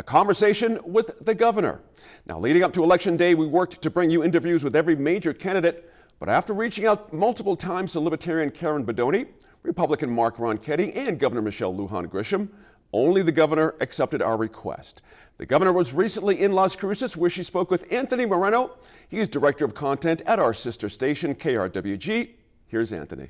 conversation with the governor. Now, leading up to Election Day, we worked to bring you interviews with every major candidate, but after reaching out multiple times to Libertarian Karen Bedonie, Republican Mark Ronchetti, and Governor Michelle Lujan Grisham, only the governor accepted our request. The governor was recently in Las Cruces, where she spoke with Anthony Moreno. He is director of content at our sister station, KRWG. Here's Anthony.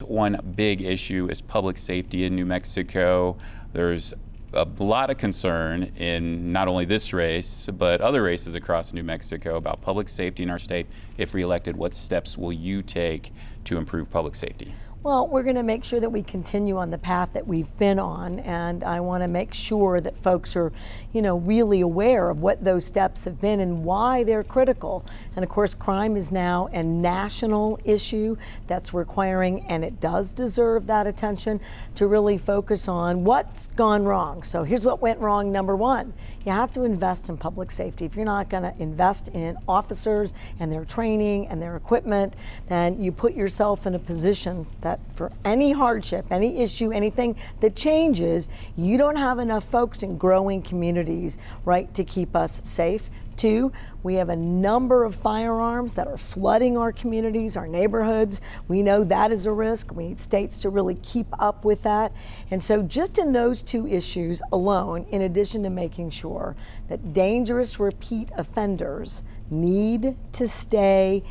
One big issue is public safety in New Mexico. There's a lot of concern in not only this race, but other races across New Mexico about public safety in our state. If reelected, what steps will you take to improve public safety? Well, we're going to make sure that we continue on the path that we've been on, and I want to make sure that folks are, really aware of what those steps have been and why they're critical. And of course, crime is now a national issue that's requiring, and it does deserve that attention, to really focus on what's gone wrong. So here's what went wrong. Number one, you have to invest in public safety. If you're not going to invest in officers and their training and their equipment, then you put yourself in a position that for any hardship, any issue, anything that changes, you don't have enough folks in growing communities, right, to keep us safe. Two, we have a number of firearms that are flooding our communities, our neighborhoods. We know that is a risk. We need states to really keep up with that. And so just in those two issues alone, in addition to making sure that dangerous repeat offenders need to stay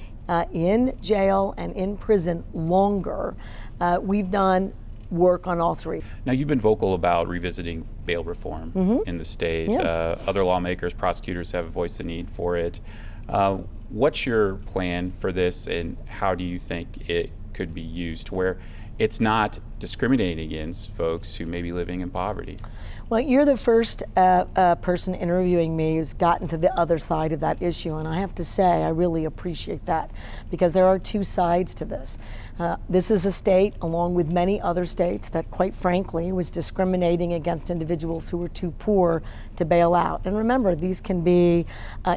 in jail and in prison longer, we've done work on all three. Now, you've been vocal about revisiting bail reform in the state. Yeah. Other lawmakers, prosecutors have voiced the need for it. What's your plan for this, and how do you think it could be used where it's not discriminating against folks who may be living in poverty? Well, you're the first person interviewing me who's gotten to the other side of that issue, and I have to say I really appreciate that, because there are two sides to this. This is a state, along with many other states, that quite frankly was discriminating against individuals who were too poor to bail out. And remember, these can be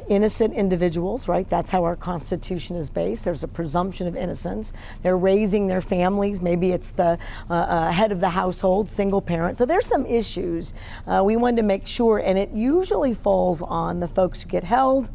innocent individuals, right? That's how our Constitution is based. There's a presumption of innocence. They're raising their families. Maybe it's the head of the household, single parent. So there's some issues. We wanted to make sure, and it usually falls on the folks who get held,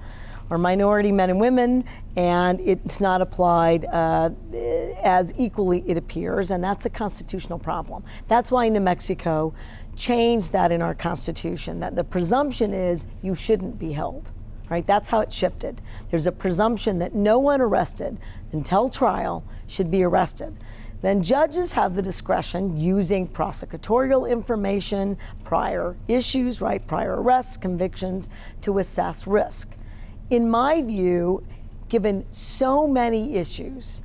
or minority men and women, and it's not applied as equally, it appears, and that's a constitutional problem. That's why New Mexico changed that in our Constitution, that the presumption is you shouldn't be held, right? That's how it shifted. There's a presumption that no one arrested until trial should be arrested. Then judges have the discretion, using prosecutorial information, prior issues, right, prior arrests, convictions, to assess risk. In my view, given so many issues,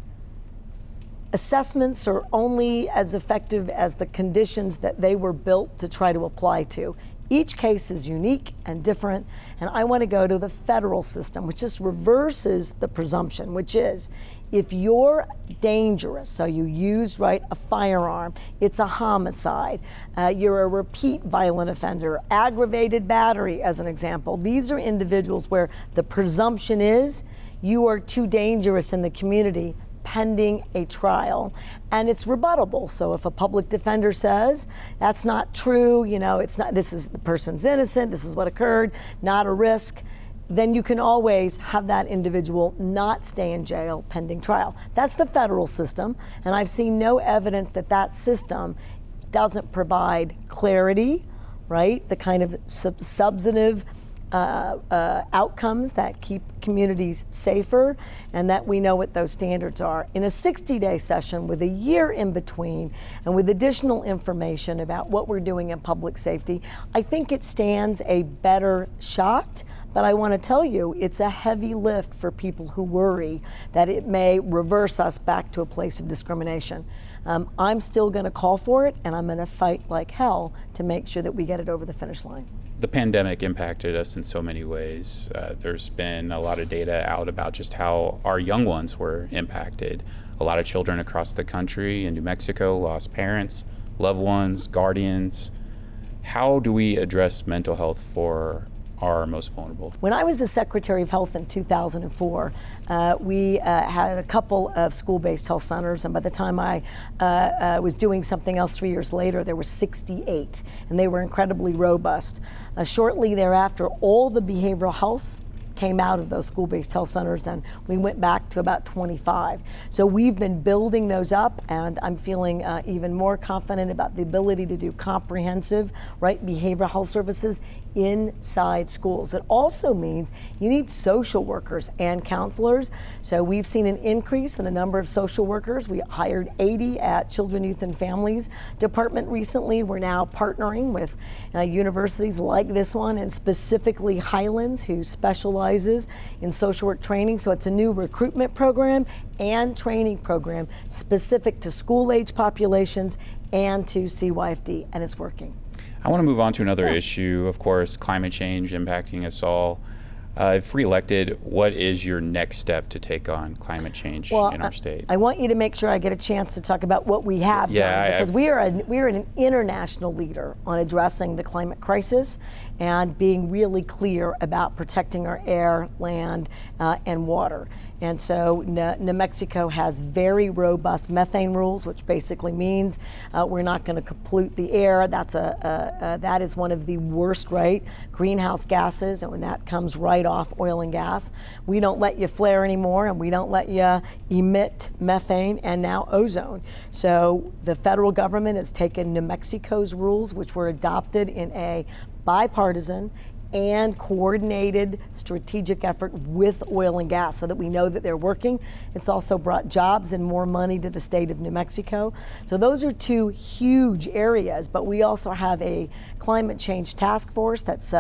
assessments are only as effective as the conditions that they were built to try to apply to. Each case is unique and different, and I want to go to the federal system, which just reverses the presumption, which is if you're dangerous, so you used, right, a firearm, it's a homicide, you're a repeat violent offender, aggravated battery as an example. These are individuals where the presumption is you are too dangerous in the community pending a trial, and it's rebuttable. So if a public defender says that's not true, it's not, this is, the person's innocent, this is what occurred, not a risk, then you can always have that individual not stay in jail pending trial. That's the federal system, and I've seen no evidence that that system doesn't provide clarity, right? The kind of substantive outcomes that keep communities safer, and that we know what those standards are. In a 60-day session with a year in between, and with additional information about what we're doing in public safety, I think it stands a better shot. But I want to tell you, it's a heavy lift for people who worry that it may reverse us back to a place of discrimination. I'm still going to call for it, and I'm going to fight like hell to make sure that we get it over the finish line. The pandemic impacted us in so many ways. There's been a lot of data out about just how our young ones were impacted. A lot of children across the country in New Mexico lost parents, loved ones, guardians. How do we address mental health for are most vulnerable? When I was the Secretary of Health in 2004, we had a couple of school-based health centers, and by the time I was doing something else 3 years later, there were 68, and they were incredibly robust. Shortly thereafter, all the behavioral health came out of those school-based health centers, and we went back to about 25. So we've been building those up, and I'm feeling even more confident about the ability to do comprehensive, behavioral health services inside schools. It also means you need social workers and counselors. So we've seen an increase in the number of social workers. We hired 80 at Children, Youth, and Families Department recently. We're now partnering with universities like this one, and specifically Highlands, who specializes in social work training. So it's a new recruitment program and training program specific to school-age populations and to CYFD, and it's working. I want to move on to another issue, of course, climate change impacting us all. If reelected, what is your next step to take on climate change in our state? I want you to make sure I get a chance to talk about what we have done, because we are an international leader on addressing the climate crisis and being really clear about protecting our air, land, and water. And so New Mexico has very robust methane rules, which basically means we're not going to pollute the air. That is one of the worst, greenhouse gases, and when that comes right off oil and gas, we don't let you flare anymore, and we don't let you emit methane and now ozone. So the federal government has taken New Mexico's rules, which were adopted in a bipartisan and coordinated strategic effort with oil and gas, so that we know that they're working. It's also brought jobs and more money to the state of New Mexico. So those are two huge areas, but we also have a climate change task force that's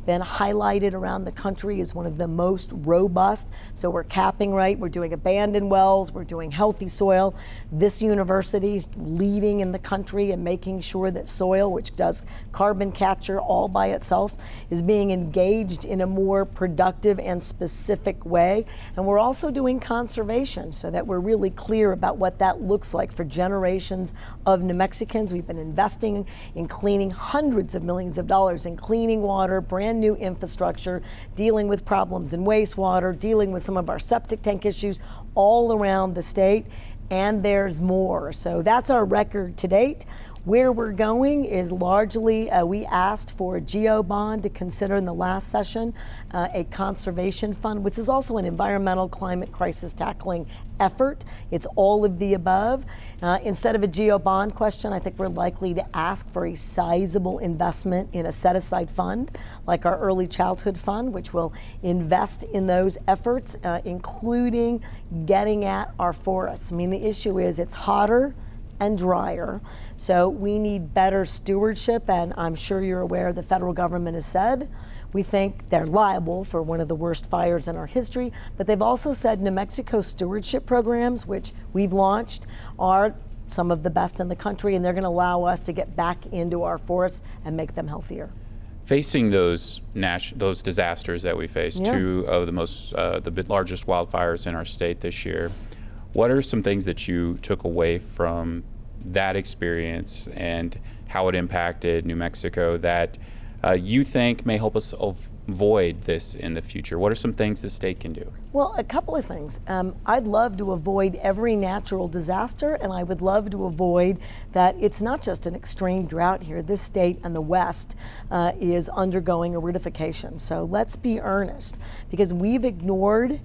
been highlighted around the country as one of the most robust. So we're capping, we're doing abandoned wells, we're doing healthy soil. This university is leading in the country and making sure that soil, which does carbon capture all by itself, is being engaged in a more productive and specific way. And we're also doing conservation, so that we're really clear about what that looks like for generations of New Mexicans. We've been investing in cleaning hundreds of millions of dollars in cleaning water, brand new infrastructure, dealing with problems in wastewater, dealing with some of our septic tank issues all around the state. And there's more. So that's our record to date. Where we're going is largely, we asked for a GEO bond to consider in the last session, a conservation fund, which is also an environmental climate crisis tackling effort. It's all of the above. Instead of a GEO bond question, I think we're likely to ask for a sizable investment in a set-aside fund, like our early childhood fund, which will invest in those efforts, including getting at our forests. I mean, the issue is it's hotter and drier, so we need better stewardship, and I'm sure you're aware the federal government has said we think they're liable for one of the worst fires in our history, but they've also said New Mexico stewardship programs, which we've launched, are some of the best in the country, and they're going to allow us to get back into our forests and make them healthier. Facing those disasters that we faced, two of the largest wildfires in our state this year, what are some things that you took away from that experience and how it impacted New Mexico that you think may help us avoid this in the future? What are some things the state can do? Well, a couple of things. I'd love to avoid every natural disaster, and I would love to avoid that it's not just an extreme drought here. This state and the West is undergoing aridification. So let's be earnest, because we've ignored,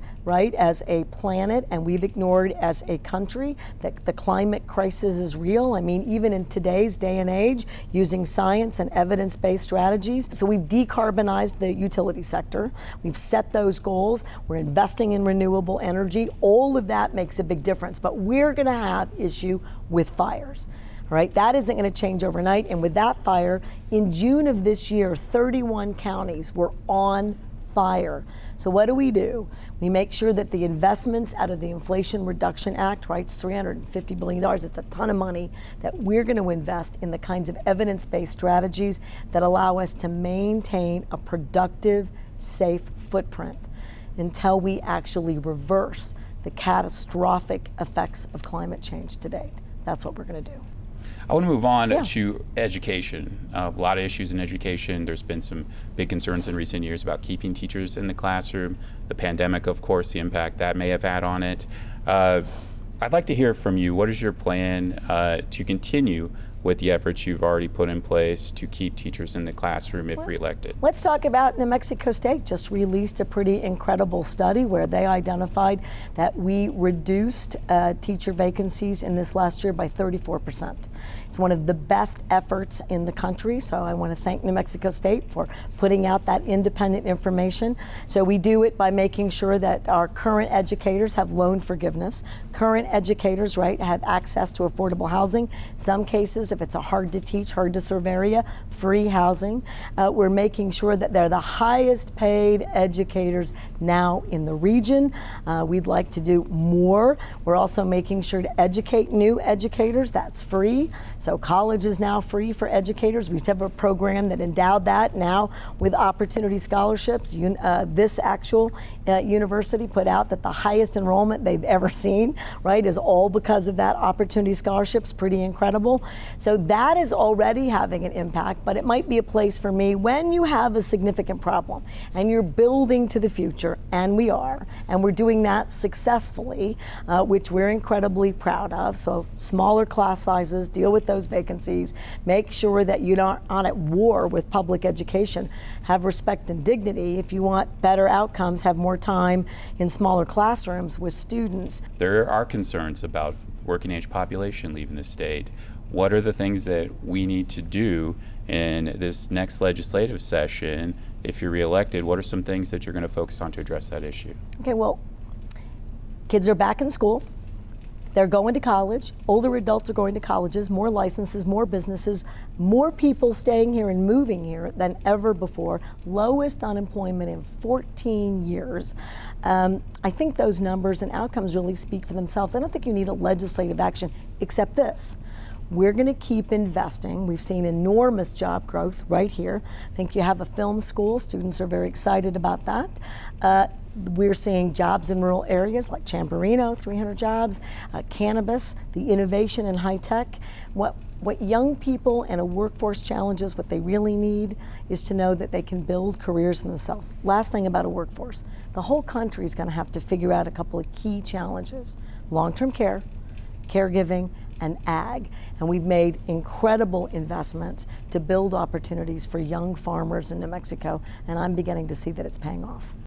as a planet, and we've ignored as a country that the climate crisis is real. I mean, even in today's day and age, using science and evidence-based strategies. So we've decarbonized the utility sector. We've set those goals. We're investing in renewable energy. All of that makes a big difference, but we're going to have issue with fires. That isn't going to change overnight. And with that fire, in June of this year, 31 counties were on fire. So what do? We make sure that the investments out of the Inflation Reduction Act, it's $350 billion, it's a ton of money that we're going to invest in the kinds of evidence-based strategies that allow us to maintain a productive, safe footprint until we actually reverse the catastrophic effects of climate change to date. That's what we're going to do. I want to move on Yeah. to education. A lot of issues in education. There's been some big concerns in recent years about keeping teachers in the classroom. The pandemic, of course, the impact that may have had on it. I'd like to hear from you. What is your plan to continue with the efforts you've already put in place to keep teachers in the classroom if reelected? Let's talk about New Mexico State just released a pretty incredible study where they identified that we reduced teacher vacancies in this last year by 34%. It's one of the best efforts in the country, so I want to thank New Mexico State for putting out that independent information. So we do it by making sure that our current educators have loan forgiveness. Current educators, right, have access to affordable housing. Some cases, if it's a hard to teach, hard to serve area, free housing. We're making sure that they're the highest paid educators now in the region. We'd like to do more. We're also making sure to educate new educators. That's free. So college is now free for educators. We have a program that endowed that now with opportunity scholarships. This actual university put out that the highest enrollment they've ever seen, right, is all because of that opportunity scholarships. Pretty incredible. So that is already having an impact, but it might be a place for me when you have a significant problem and you're building to the future, and we are, and we're doing that successfully, which we're incredibly proud of. So smaller class sizes, deal with those vacancies, make sure that you're not at war with public education, have respect and dignity. If you want better outcomes, have more time in smaller classrooms with students. There are concerns about working age population leaving the state. What are the things that we need to do in this next legislative session? If you're reelected, what are some things that you're going to focus on to address that issue? Okay, well, kids are back in school. They're going to college. Older adults are going to colleges, more licenses, more businesses, more people staying here and moving here than ever before. Lowest unemployment in 14 years. I think those numbers and outcomes really speak for themselves. I don't think you need a legislative action except this. We're going to keep investing. We've seen enormous job growth right here. I think you have a film school. Students are very excited about that. We're seeing jobs in rural areas like Champerino, 300 jobs, cannabis, the innovation in high tech. What young people and a workforce challenges, what they really need is to know that they can build careers for themselves. Last thing about a workforce, the whole country is going to have to figure out a couple of key challenges: long-term care, caregiving, and ag. And we've made incredible investments to build opportunities for young farmers in New Mexico, and I'm beginning to see that it's paying off.